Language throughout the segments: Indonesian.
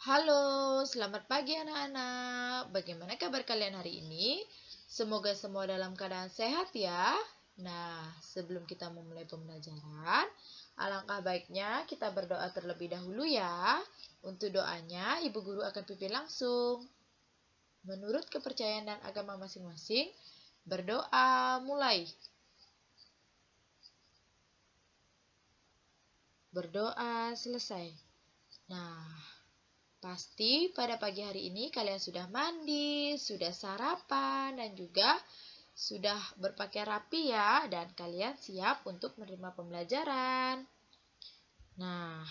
Halo, selamat pagi anak-anak. Bagaimana kabar kalian hari ini? Semoga semua dalam keadaan sehat ya. Nah, sebelum kita memulai pembelajaran, alangkah baiknya kita berdoa terlebih dahulu ya. Untuk doanya, Ibu Guru akan pimpin langsung. Menurut kepercayaan dan agama masing-masing, berdoa mulai. Berdoa selesai. Nah, pasti pada pagi hari ini kalian sudah mandi, sudah sarapan, dan juga sudah berpakaian rapi ya, dan kalian siap untuk menerima pembelajaran. Nah,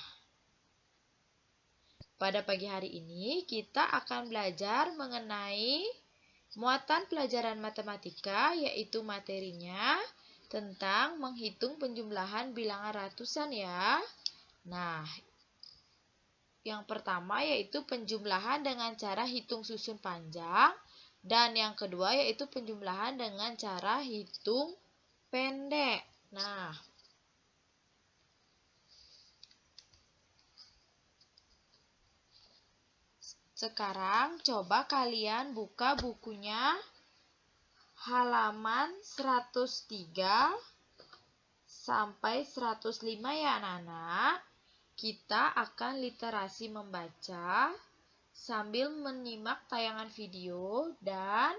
pada pagi hari ini kita akan belajar mengenai muatan pelajaran matematika, yaitu materinya tentang menghitung penjumlahan bilangan ratusan ya. Nah, yang pertama yaitu penjumlahan dengan cara hitung susun panjang, dan yang kedua yaitu penjumlahan dengan cara hitung pendek. Nah, sekarang coba kalian buka bukunya halaman 103 sampai 105 ya anak-anak. Kita akan literasi membaca sambil menyimak tayangan video dan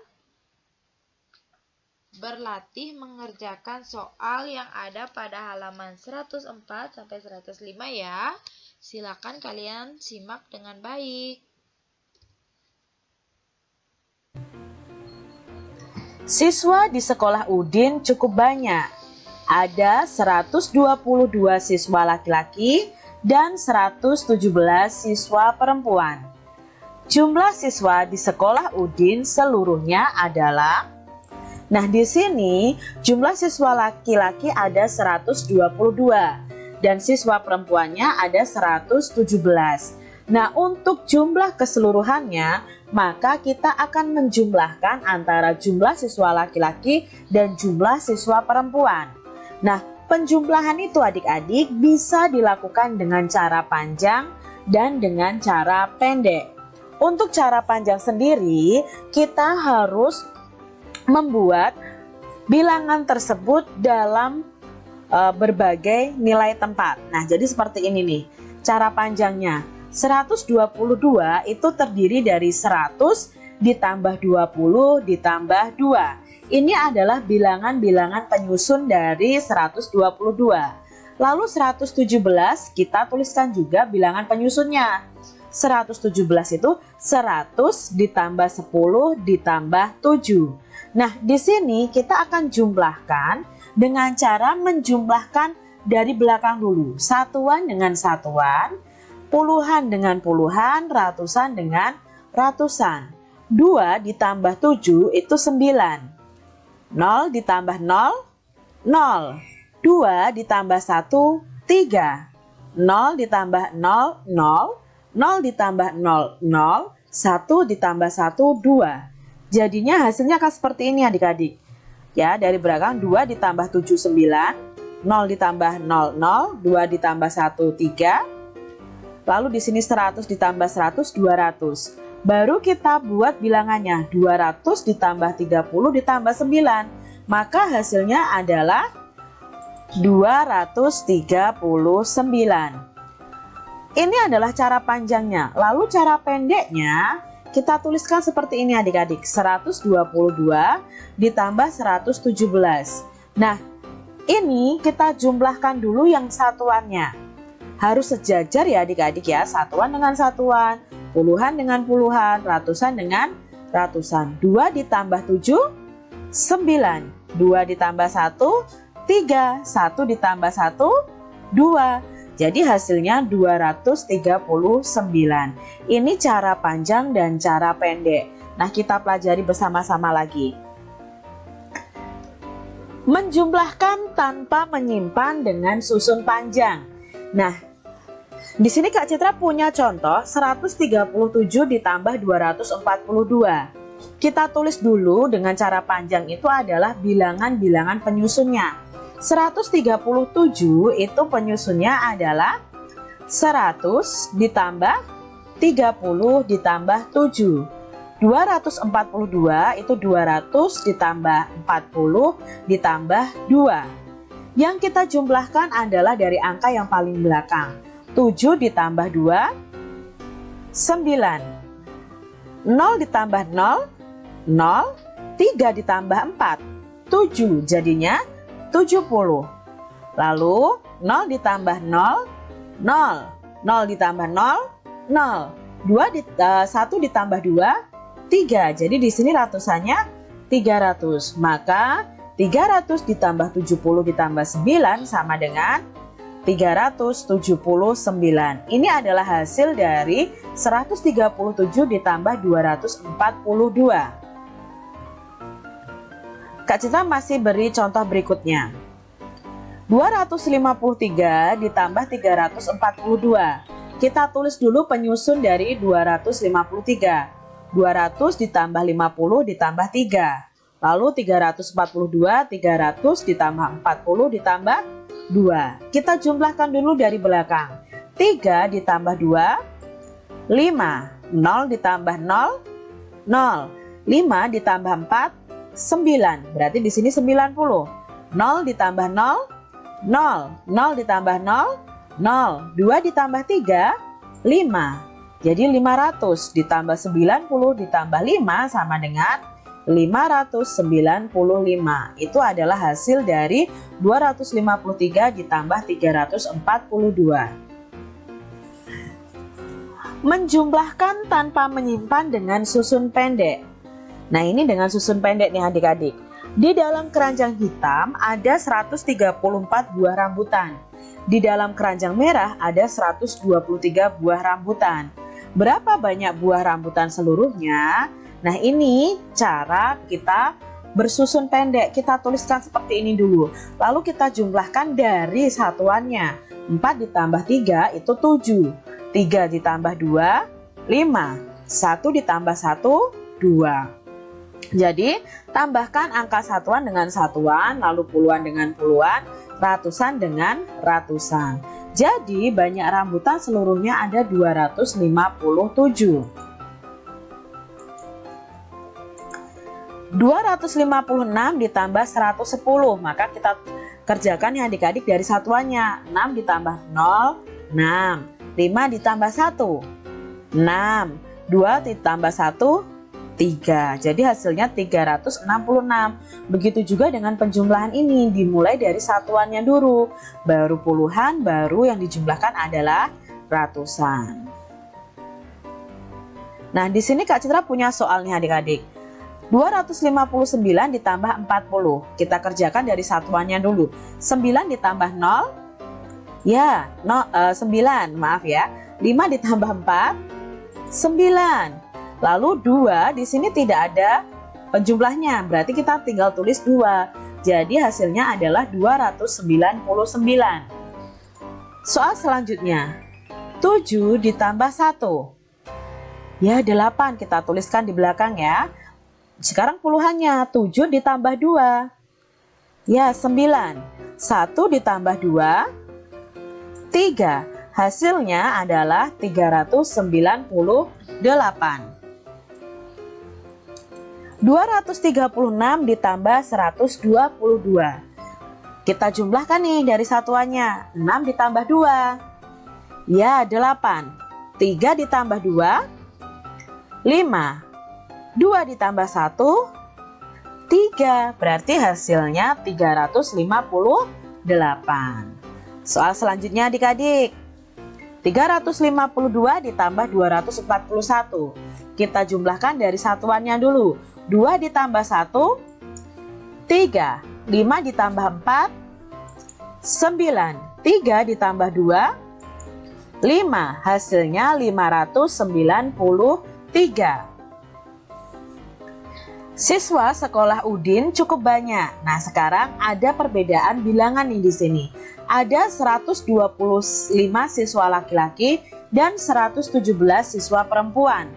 berlatih mengerjakan soal yang ada pada halaman 104 sampai 105 ya. Silakan kalian simak dengan baik. Siswa di sekolah Udin cukup banyak. Ada 122 siswa laki-laki dan 117 siswa perempuan. Jumlah siswa di sekolah Udin seluruhnya adalah, nah di sini jumlah siswa laki-laki ada 122 dan siswa perempuannya ada 117. Nah, untuk jumlah keseluruhannya, maka kita akan menjumlahkan antara jumlah siswa laki-laki dan jumlah siswa perempuan. Nah, penjumlahan itu adik-adik bisa dilakukan dengan cara panjang dan dengan cara pendek. Untuk cara panjang sendiri, kita harus membuat bilangan tersebut dalam berbagai nilai tempat. Nah, jadi seperti ini nih. Cara panjangnya 122 itu terdiri dari 100 ditambah 20 ditambah 2. Ini adalah bilangan-bilangan penyusun dari 122. Lalu 117 kita tuliskan juga bilangan penyusunnya. 117 itu 100 ditambah 10 ditambah 7. Nah, di sini kita akan jumlahkan dengan cara menjumlahkan dari belakang dulu. Satuan dengan satuan, puluhan dengan puluhan, ratusan dengan ratusan. 2 ditambah 7 itu 9. 0 ditambah 0, 0. 2 ditambah 1, 3. 0 ditambah 0, 0. 0 ditambah 0, 0. 1 ditambah 1, 2. Jadinya hasilnya akan seperti ini adik-adik. Ya, dari belakang 2 ditambah 7, 9. 0 ditambah 0, 0. 2 ditambah 1, 3. Lalu di sini 100 ditambah 100, 200. Baru kita buat bilangannya, 200 ditambah 30 ditambah 9. Maka hasilnya adalah 239. Ini adalah cara panjangnya. Lalu cara pendeknya kita tuliskan seperti ini adik-adik. 122 ditambah 117. Nah, ini kita jumlahkan dulu yang satuannya. Harus sejajar ya adik-adik ya, satuan dengan satuan, puluhan dengan puluhan, ratusan dengan ratusan. 2 ditambah 7, 9. 2 ditambah 1, 3. 1 ditambah 1, 2. Jadi hasilnya 239. Ini cara panjang dan cara pendek. Nah, kita pelajari bersama-sama lagi. Menjumlahkan tanpa menyimpan dengan susun panjang. Nah, di sini Kak Citra punya contoh 137 ditambah 242. Kita tulis dulu dengan cara panjang itu adalah bilangan-bilangan penyusunnya. 137 itu penyusunnya adalah 100 ditambah 30 ditambah 7. 242 itu 200 ditambah 40 ditambah 2. Yang kita jumlahkan adalah dari angka yang paling belakang. 7 ditambah 2, 9. 0 ditambah 0, 0. 3 ditambah 4, 7. Jadinya 70. Lalu 0 ditambah 0, 0. 0 ditambah 0, 0. 1 ditambah 2, 3. Jadi di sini ratusannya 300. Maka 300 ditambah 70 ditambah 9 sama dengan 379. Ini adalah hasil dari 137 ditambah 242. Kak Citra masih beri contoh berikutnya. 253 ditambah 342. Kita tulis dulu penyusun dari 253. 200 ditambah 50 ditambah 3. Lalu 342, 300 ditambah 40 ditambah 2. Kita jumlahkan dulu dari belakang. 3 ditambah 2, 5. 0 ditambah 0, 0. 5 ditambah 4, 9. Berarti di sini 90. 0 ditambah 0, 0. 0 ditambah 0, 0. 2 ditambah 3, 5. Jadi 500 ditambah 90 ditambah 5 sama dengan 595. Itu adalah hasil dari 253 ditambah 342. Menjumlahkan tanpa menyimpan dengan susun pendek. Nah, ini dengan susun pendek nih adik-adik. Di dalam keranjang hitam ada 134 buah rambutan. Di dalam keranjang merah ada 123 buah rambutan. Berapa banyak buah rambutan seluruhnya? Nah, ini cara kita bersusun pendek. Kita tuliskan seperti ini dulu. Lalu kita jumlahkan dari satuannya. 4 ditambah 3 itu 7. 3 ditambah 2, 5. 1 ditambah 1, 2. Jadi, tambahkan angka satuan dengan satuan, lalu puluhan dengan puluhan, ratusan dengan ratusan. Jadi, banyak rambutan seluruhnya ada 257. 256 ditambah 110, maka kita kerjakan ya adik-adik dari satuannya. 6 ditambah 0, 6. 5 ditambah 1, 6. 2 ditambah 1, 3. Jadi hasilnya 366. Begitu juga dengan penjumlahan ini, dimulai dari satuannya dulu, baru puluhan, baru yang dijumlahkan adalah ratusan. Nah, di sini Kak Citra punya soal nih adik-adik. 259 ditambah 40. Kita kerjakan dari satuannya dulu. 9 ditambah 0, ya, 9, maaf ya. 5 ditambah 4, 9. Lalu 2 di sini tidak ada penjumlahnya, berarti kita tinggal tulis 2. Jadi hasilnya adalah 299. Soal selanjutnya, 7 ditambah 1. Ya, 8, kita tuliskan di belakang ya. Sekarang puluhannya, 7 ditambah 2. Ya, 9. 1 ditambah 2, 3. Hasilnya adalah 398. 236 ditambah 122. Kita jumlahkan nih dari satuannya. 6 ditambah 2. Ya, 8. 3 ditambah 2, 5. 2 ditambah 1, 3. Berarti hasilnya 358. Soal selanjutnya adik-adik. 352 ditambah 241. Kita jumlahkan dari satuannya dulu. 2 ditambah 1, 3. 5 ditambah 4, 9. 3 ditambah 2, 5. Hasilnya 593. Siswa sekolah Udin cukup banyak. Nah, sekarang ada perbedaan bilangan nih di sini. Ada 125 siswa laki-laki dan 117 siswa perempuan.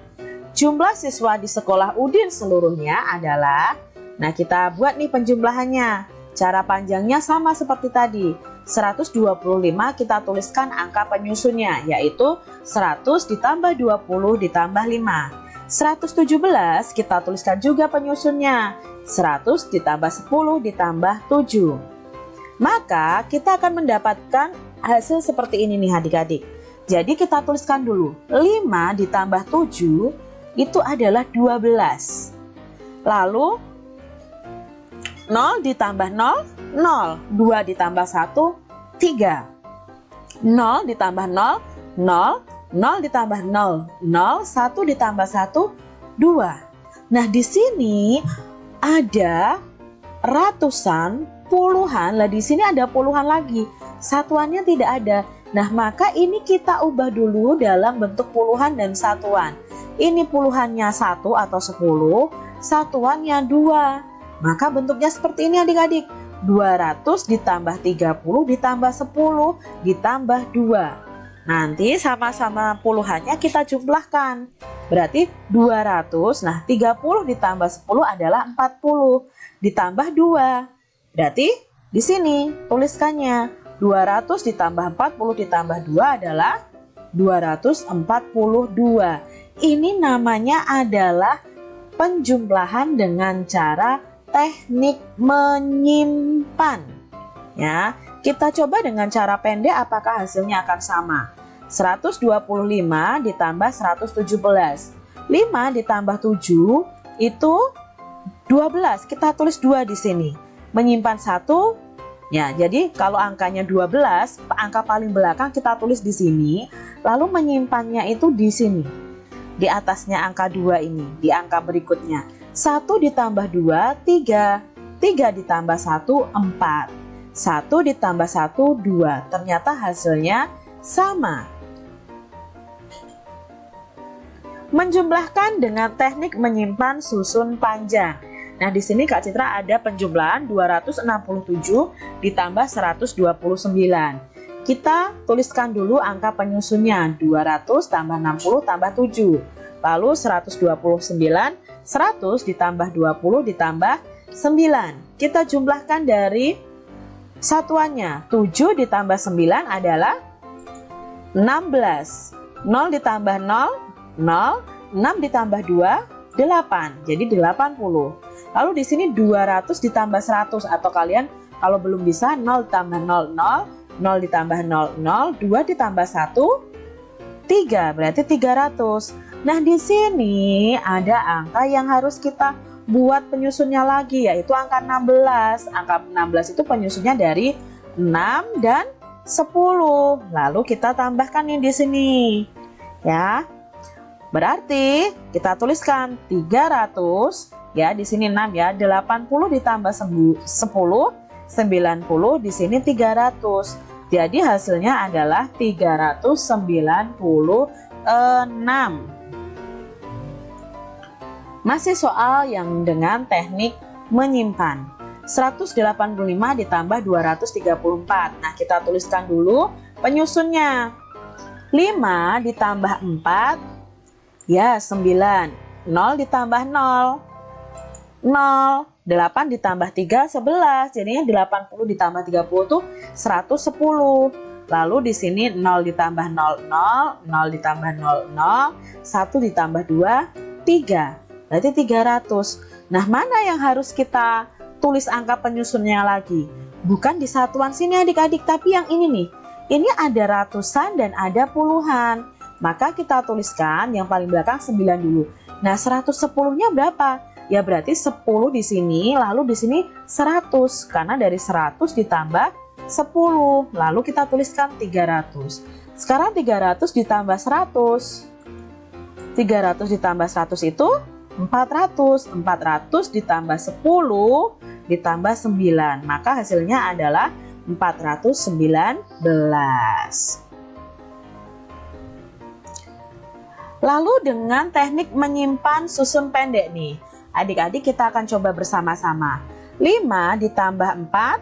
Jumlah siswa di sekolah Udin seluruhnya adalah, nah kita buat nih penjumlahannya. cara panjangnya sama seperti tadi. 125 kita tuliskan angka penyusunnya, yaitu 100 ditambah 20 ditambah 5. 117 kita tuliskan juga penyusunnya, 100 ditambah 10 ditambah 7. Maka kita akan mendapatkan hasil seperti ini nih adik-adik. Jadi kita tuliskan dulu, 5 ditambah 7 itu adalah 12. Lalu 0 ditambah 0, 0. 2 ditambah 1, 3. 0 ditambah 0, 0. 0 ditambah 0, 0. 1 ditambah 1, 2. Nah, di sini ada ratusan, puluhan. Lah, di sini ada puluhan lagi. Satuannya tidak ada. Nah, maka ini kita ubah dulu dalam bentuk puluhan dan satuan. Ini puluhannya 1 atau 10, satuannya 2. Maka bentuknya seperti ini adik-adik. 200 ditambah 30 ditambah 10 ditambah 2. Nanti sama-sama puluhannya kita jumlahkan. Berarti 200, nah 30 ditambah 10 adalah 40. Ditambah 2. Berarti di sini tuliskannya 200 ditambah 40 ditambah 2 adalah 242. Ini namanya adalah penjumlahan dengan cara teknik menyimpan. Ya, kita coba dengan cara pendek apakah hasilnya akan sama. 125 ditambah 117. 5 ditambah 7 itu 12. Kita tulis 2 di sini. Menyimpan 1. Ya, jadi kalau angkanya 12, angka paling belakang kita tulis di sini, lalu menyimpannya itu di sini. Di atasnya angka 2 ini, di angka berikutnya. 1 ditambah 2, 3. 3 ditambah 1, 4. 1 ditambah 1, 2. Ternyata hasilnya sama. Menjumlahkan dengan teknik menyimpan susun panjang. Nah, di sini Kak Citra ada penjumlahan 267 ditambah 129. Kita tuliskan dulu angka penyusunnya, 200 tambah 60 tambah 7. Lalu 129, 100 ditambah 20 ditambah 9. Kita jumlahkan dari satuannya, 7 ditambah 9 adalah 16. 0 ditambah 0, 0. 6 ditambah 2, 8. Jadi 80. Lalu di sini 200 ditambah 100, atau kalian kalau belum bisa 0 ditambah 0, 0. 0 ditambah 0, 0. 2 ditambah 1, 3. Berarti 300. Nah, di sini ada angka yang harus kita buat penyusunnya lagi, yaitu angka 16. Angka 16 itu penyusunnya dari 6 dan 10. Lalu kita tambahkan nih di sini. Ya. Berarti kita tuliskan 300, ya di sini 6 ya, 80 ditambah 10, 90, di sini 300. Jadi hasilnya adalah 396. Masih soal yang dengan teknik menyimpan. 185 ditambah 234. Nah, kita tuliskan dulu penyusunnya. 5 ditambah 4, ya 9. 0 ditambah 0, 0. 8 ditambah 3, 11. Jadinya 80 ditambah 30 itu 110. Lalu di sini 0 ditambah 0, 0. 0 ditambah 0, 0. 1 ditambah 2, 3. Berarti 300. Nah, mana yang harus kita tulis angka penyusunnya lagi? Bukan di satuan sini adik-adik, tapi yang ini nih. Ini ada ratusan dan ada puluhan. Maka kita tuliskan yang paling belakang 9 dulu. Nah, 110-nya berapa? Ya berarti 10 di sini, lalu di sini 100. Karena dari 100 ditambah 10. Lalu kita tuliskan 300. Sekarang 300 ditambah 100. 300 ditambah 100 itu 400. 400 ditambah 10 ditambah 9. Maka hasilnya adalah 419. Lalu dengan teknik menyimpan susun pendek nih, adik-adik kita akan coba bersama-sama. 5 ditambah 4,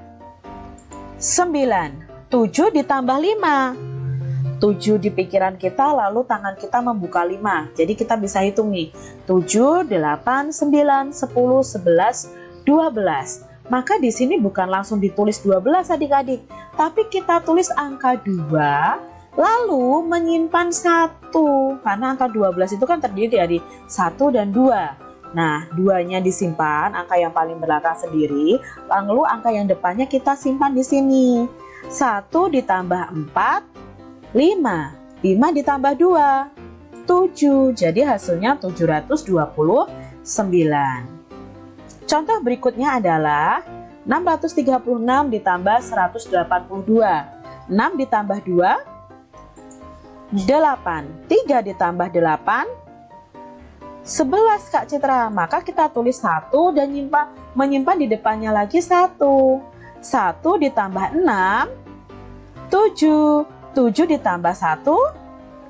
9. 7 ditambah 5. 7 di pikiran kita, lalu tangan kita membuka 5. Jadi kita bisa hitung nih. 7, 8, 9, 10, 11, 12. maka di sini bukan langsung ditulis 12 adik-adik, tapi kita tulis angka 2 lalu menyimpan 1, karena angka 12 itu kan terdiri dari 1 dan 2. Nah, 2-nya disimpan, angka yang paling belakang sendiri, lalu angka yang depannya kita simpan di sini. 1 ditambah 4, 5. 5 ditambah 2, 7. Jadi hasilnya 729. Contoh berikutnya adalah 636 ditambah 182. 6 ditambah 2, 8. 3 ditambah 8, 11 Kak Citra. Maka kita tulis 1 dan menyimpan di depannya lagi 1. 1 ditambah 6, 7. 7 ditambah 1,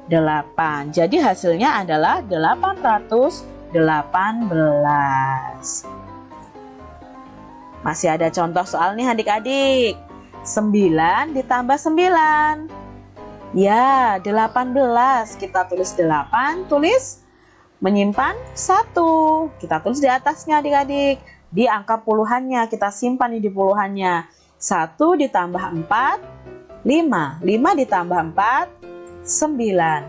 8. Jadi hasilnya adalah 818. Masih ada contoh soal nih adik-adik. 9 ditambah 9. Ya, 18. Kita tulis 8, tulis menyimpan 1. Kita tulis di atasnya adik-adik. Di angka puluhannya kita simpan di puluhannya. 1 ditambah 4, 5. 5 ditambah 4, 9.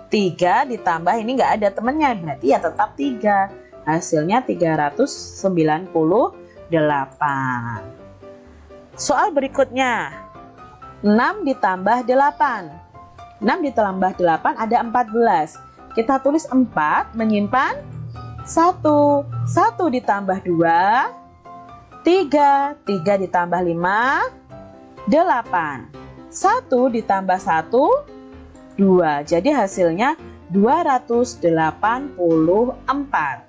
3 ditambah ini nggak ada temennya, berarti ya tetap 3. Hasilnya 398. Soal berikutnya. 6 ditambah 8. 6 ditambah 8 ada 14. Kita tulis 4, menyimpan 1. 1 ditambah 2, 3. 3 ditambah 5, 8. 1 ditambah 1, 2. Jadi hasilnya 284.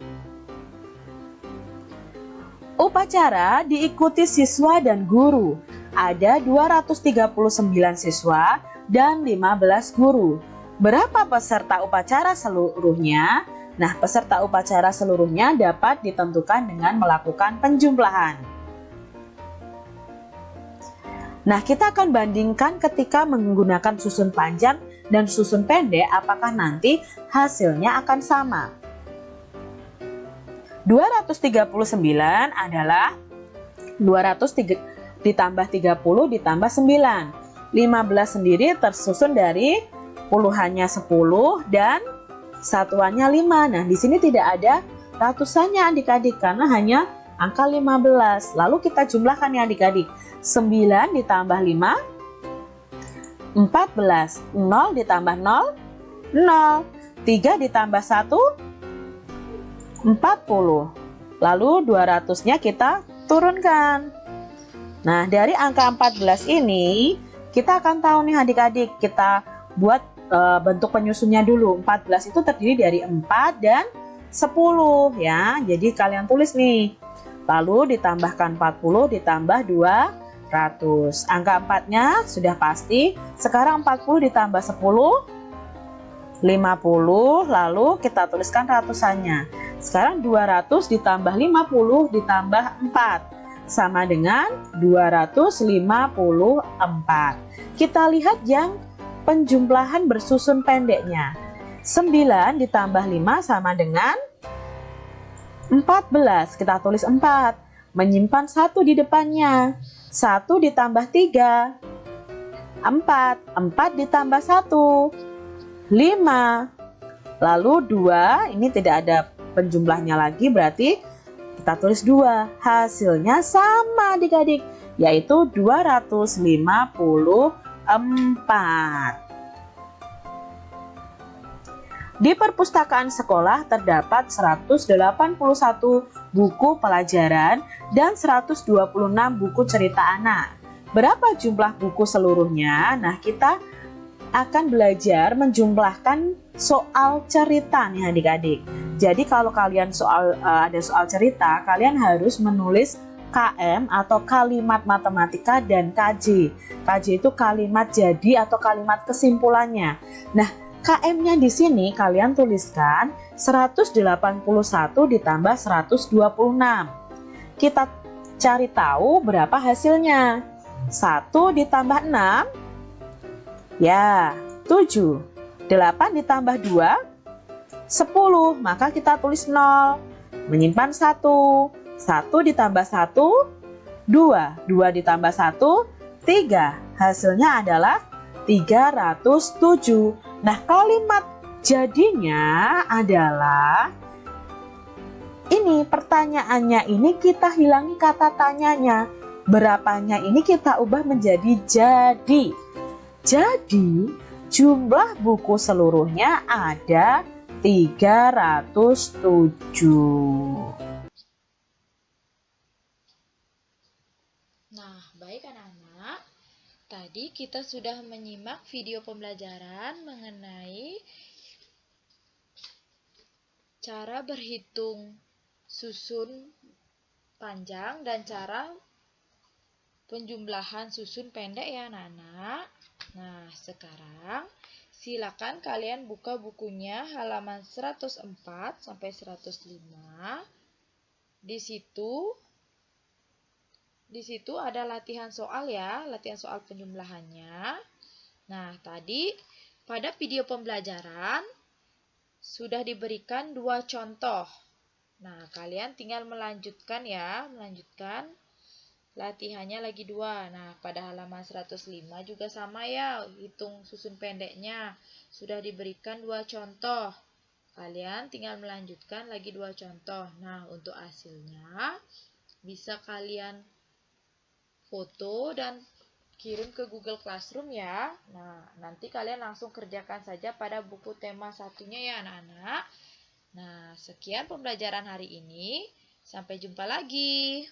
Upacara diikuti siswa dan guru. Ada 239 siswa dan 15 guru. Berapa peserta upacara seluruhnya? Nah, peserta upacara seluruhnya dapat ditentukan dengan melakukan penjumlahan. Nah, kita akan bandingkan ketika menggunakan susun panjang dan susun pendek, apakah nanti hasilnya akan sama. 239 adalah 200 ditambah 30 ditambah 9. 15 sendiri tersusun dari puluhannya 10 dan satuannya 5. Nah, di sini tidak ada ratusannya adik-adik karena hanya angka 15. Lalu kita jumlahkan ya adik-adik. 9 ditambah 5, 14. 0 ditambah 0, 0. 3 ditambah 1, 40. Lalu 200-nya kita turunkan. Nah, dari angka 14 ini kita akan tahu nih adik-adik, kita buat bentuk penyusunnya dulu. 14 itu terdiri dari 4 dan 10 ya. Jadi kalian tulis nih. Lalu ditambahkan 40 ditambah 200. Angka 4-nya sudah pasti. Sekarang 40 ditambah 10, 50. Lalu kita tuliskan ratusannya. Sekarang 200 ditambah 50 ditambah 4 sama dengan 254. Kita lihat yang penjumlahan bersusun pendeknya. 9 ditambah 5 sama dengan 14. Kita tulis 4. Menyimpan 1 di depannya. 1 ditambah 3, 4. 4 ditambah 1, 5. Lalu 2, ini tidak ada penjumlahnya lagi, berarti kita tulis 2. Hasilnya sama adik-adik, yaitu 254. Di perpustakaan sekolah terdapat 181 buku pelajaran dan 126 buku cerita anak. Berapa jumlah buku seluruhnya? Nah, kita akan belajar menjumlahkan soal cerita nih adik-adik. Jadi kalau kalian ada soal cerita, kalian harus menulis KM atau kalimat matematika dan KJ. KJ itu kalimat jadi atau kalimat kesimpulannya. Nah, KM-nya di sini kalian tuliskan 181 ditambah 126. Kita cari tahu berapa hasilnya. 1 ditambah 6, ya 7. 8 ditambah 2, 10. Maka kita tulis 0. Menyimpan 1. 1 ditambah 1, 2. 2 ditambah 1, 3. Hasilnya adalah 307. Nah, kalimat jadinya adalah ini, pertanyaannya ini kita hilangi kata tanyanya. Berapanya ini kita ubah menjadi jadi. Jadi, jumlah buku seluruhnya ada 307. Nah, baik anak-anak. Tadi kita sudah menyimak video pembelajaran mengenai cara berhitung susun panjang dan cara penjumlahan susun pendek ya anak-anak. Nah, sekarang silakan kalian buka bukunya halaman 104 sampai 105. Di situ ada latihan soal ya, latihan soal penjumlahannya. Nah, tadi pada video pembelajaran sudah diberikan 2 contoh. Nah, kalian tinggal melanjutkan ya, melanjutkan latihannya lagi 2. Nah, pada halaman 105 juga sama ya, hitung susun pendeknya. Sudah diberikan 2 contoh. Kalian tinggal melanjutkan lagi 2 contoh. Nah, untuk hasilnya bisa kalian foto dan kirim ke Google Classroom ya. Nah, nanti kalian langsung kerjakan saja pada buku tema satunya ya anak-anak. Nah, sekian pembelajaran hari ini. Sampai jumpa lagi.